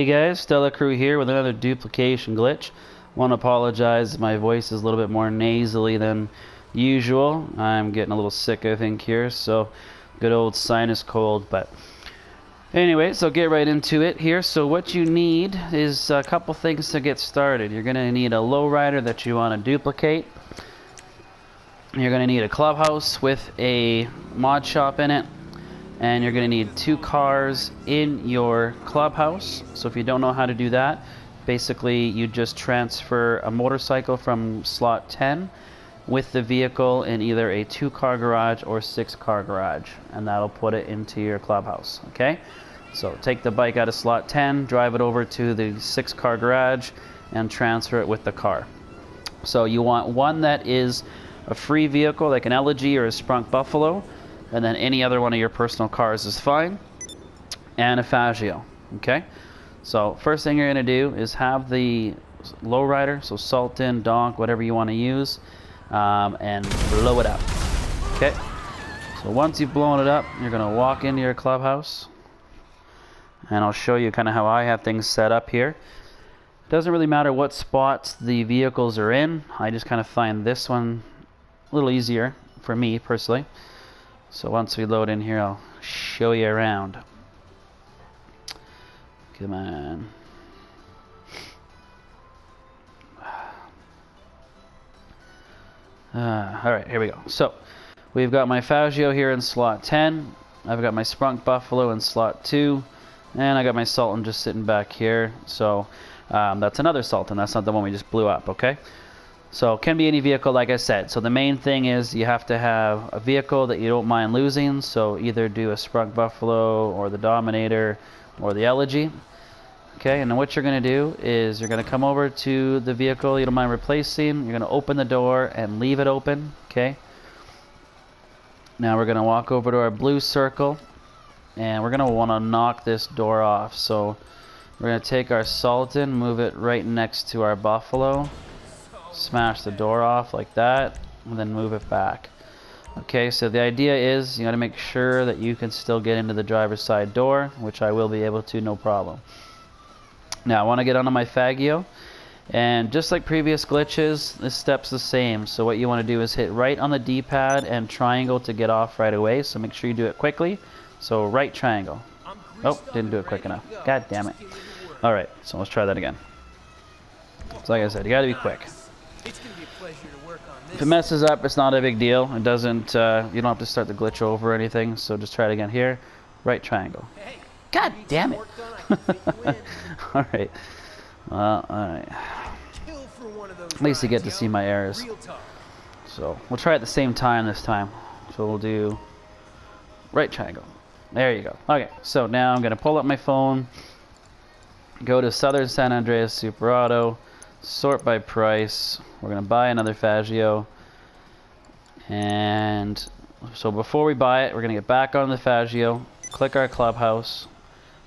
Hey guys, Stella Crew here with another duplication glitch. Want to apologize if my voice is a little bit more nasally than usual. I'm getting a little sick, I think, here, so good old sinus cold. But anyway, so get right into it here. So what you need is a couple things to get started. You're going to need a lowrider that you want to duplicate. You're going to need a clubhouse with a mod shop in it. And you're going to need 2 cars in your clubhouse. So if you don't know how to do that, basically you just transfer a motorcycle from slot 10 with the vehicle in either a 2-car garage or 6-car garage, and that'll put it into your clubhouse. Okay, so take the bike out of slot 10, drive it over to the 6-car garage, and transfer it with the car. So you want one that is a free vehicle, like an Elegy or a Sprunk Buffalo, and then any other one of your personal cars is fine, and a Faggio. Okay, so first thing you're going to do is have the lowrider, so Sultan, Donk, whatever you want to use, and blow it up. Okay, so once you've blown it up, you're going to walk into your clubhouse, and I'll show you kind of how I have things set up here. It doesn't really matter what spots the vehicles are in. I just kind of find this one a little easier for me personally. So once we load in here, I'll show you around. Come on. Alright, here we go. So, we've got my Faggio here in slot 10. I've got my Sprunk Buffalo in slot 2. And I got my Sultan just sitting back here. So, that's another Sultan. That's not the one we just blew up, okay? So it can be any vehicle, like I said. So the main thing is you have to have a vehicle that you don't mind losing. So either do a Sprunk Buffalo or the Dominator or the Elegy. Okay, and then what you're going to do is you're going to come over to the vehicle you don't mind replacing. You're going to open the door and leave it open. Okay. Now we're going to walk over to our blue circle, and we're going to want to knock this door off. So we're going to take our Sultan, move it right next to our Buffalo. Smash the door off like that, and then move it back. Okay, so the idea is you got to make sure that you can still get into the driver's side door, which I will be able to, no problem. Now I want to get onto my Faggio, and just like previous glitches, this step's the same. So what you want to do is hit right on the D-pad and triangle to get off right away. So make sure you do it quickly. So right triangle. Oh, didn't do it quick enough. God damn it. All right, so let's try that again. So like I said, you got to be quick. If it messes up, it's not a big deal. It doesn't, you don't have to start the glitch over or anything, so just try it again here. Right triangle. God damn it! Alright. Well, alright. At least you get to see my errors. So, we'll try at the same time this time. So we'll do right triangle. There you go. Okay, so now I'm going to pull up my phone, go to Southern San Andreas Super Auto, sort by price. We're going to buy another Faggio, and so before we buy it, we're going to get back on the Faggio, click our clubhouse,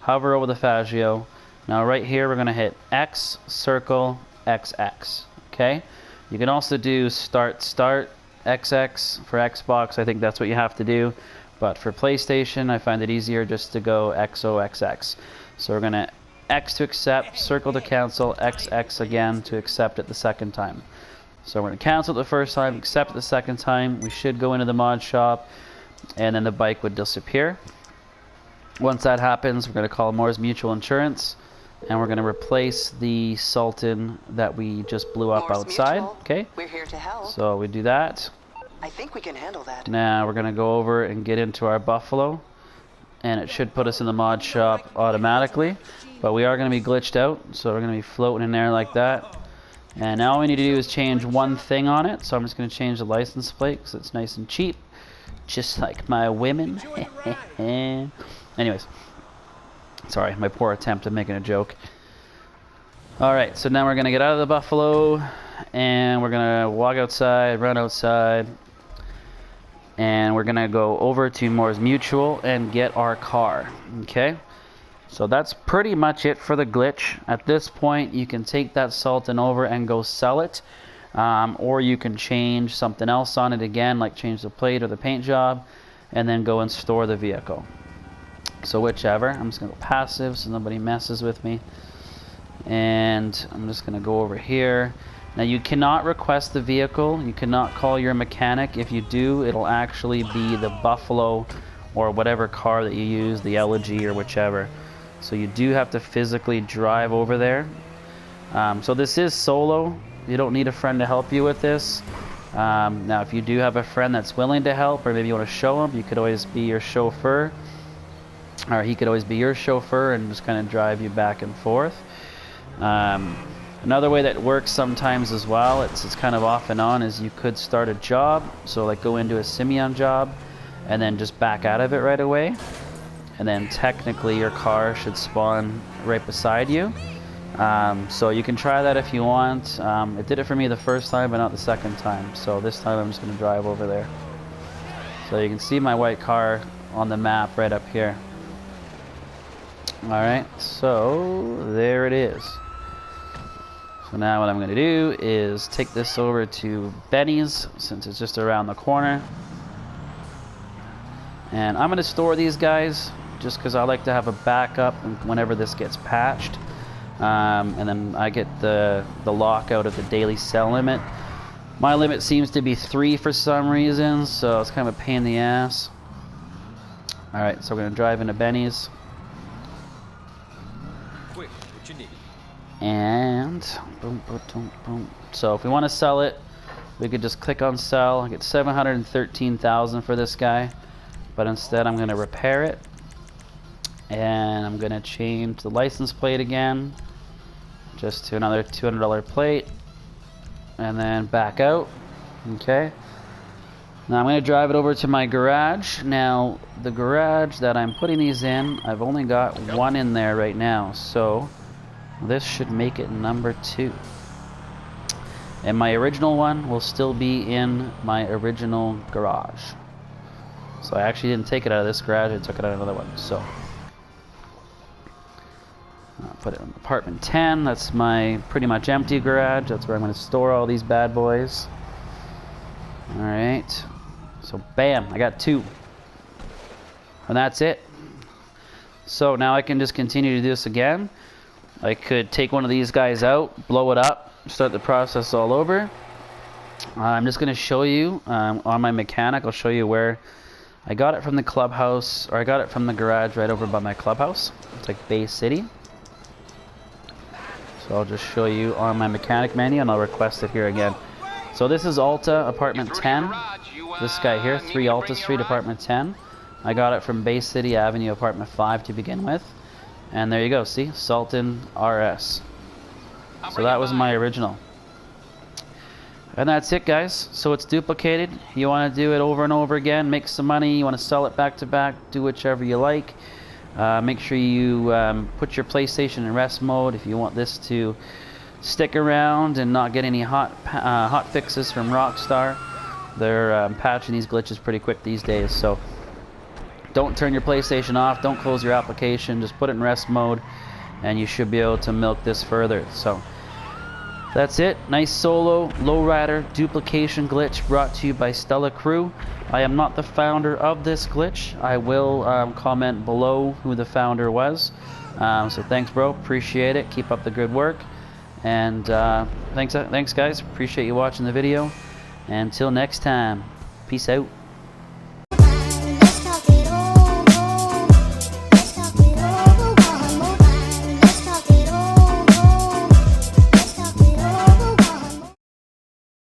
hover over the Faggio. Now right here we're going to hit X, circle, XX. Okay, you can also do start XX for Xbox. I think that's what you have to do, but for PlayStation I find it easier just to go XOXX. So we're going to X to accept, circle to cancel, XX again to accept it the second time. So we're going to cancel it the first time, accept it the second time. We should go into the mod shop, and then the bike would disappear. Once that happens, we're going to call Moore's Mutual Insurance, and we're going to replace the Sultan that we just blew up Moore's outside. Mutual. Okay. We're here to help. So we do that. I think we can handle that. Now we're going to go over and get into our Buffalo, and it should put us in the mod shop automatically. But we are going to be glitched out, so we're going to be floating in there like that. And now all we need to do is change one thing on it. So I'm just going to change the license plate because it's nice and cheap, just like my women. Anyways, sorry, my poor attempt at making a joke. Alright, so now we're going to get out of the Buffalo, and we're going to walk outside, run outside, and we're going to go over to Moore's Mutual and get our car. Okay? So that's pretty much it for the glitch. At this point, you can take that Sultan over and go sell it, or you can change something else on it again, like change the plate or the paint job, and then go and store the vehicle. So whichever. I'm just gonna go passive so nobody messes with me. And I'm just gonna go over here. Now you cannot request the vehicle. You cannot call your mechanic. If you do, it'll actually be the Buffalo or whatever car that you use, the Elegy or whichever. So you do have to physically drive over there. So this is solo. You don't need a friend to help you with this. Now if you do have a friend that's willing to help, or maybe you want to show him, you could always be your chauffeur. Or he could always be your chauffeur and just kind of drive you back and forth. Another way that works sometimes as well, it's kind of off and on, is you could start a job. So like go into a Simeon job and then just back out of it right away. And then technically your car should spawn right beside you. So you can try that if you want. It did it for me the first time, but not the second time. So this time I'm just going to drive over there. So you can see my white car on the map right up here. Alright, so there it is. So now what I'm going to do is take this over to Benny's, since it's just around the corner. And I'm going to store these guys, just because I like to have a backup whenever this gets patched. And then I get the lockout of the daily sell limit. My limit seems to be 3 for some reason, so it's kind of a pain in the ass. Alright, so we're going to drive into Benny's. Quick, what you need? And boom, boom, boom, boom. So if we want to sell it, we could just click on sell. I get 713,000 for this guy, but instead I'm going to repair it, and I'm going to change the license plate again, just to another $200 plate, and then back out. Okay. Now I'm going to drive it over to my garage. Now the garage that I'm putting these in, I've only got one in there right now, so this should make it number 2. And my original one will still be in my original garage. So I actually didn't take it out of this garage, I took it out of another one. So I'll put it in apartment 10. That's my pretty much empty garage. That's where I'm going to store all these bad boys. Alright. So bam, I got 2. And that's it. So now I can just continue to do this again. I could take one of these guys out, blow it up, start the process all over. I'm just going to show you on my mechanic. I'll show you where I got it from the clubhouse, or I got it from the garage right over by my clubhouse. It's like Bay City. So I'll just show you on my mechanic menu, and I'll request it here again. So this is Alta Apartment 10. This guy here, 3 Alta Street, Apartment 10. I got it from Bay City Avenue, Apartment 5 to begin with. And there you go, see? Sultan RS. So that was my original. And that's it, guys. So it's duplicated. You want to do it over and over again, make some money, you want to sell it back to back, do whichever you like. Make sure you put your PlayStation in rest mode if you want this to stick around and not get any hot fixes from Rockstar. They're patching these glitches pretty quick these days, so don't turn your PlayStation off, don't close your application, just put it in rest mode and you should be able to milk this further. So that's it. Nice solo lowrider duplication glitch brought to you by Stella Crew. I am not the founder of this glitch. I will comment below who the founder was. So thanks, bro, appreciate it, keep up the good work, and thanks guys, appreciate you watching the video. Until next time, peace out.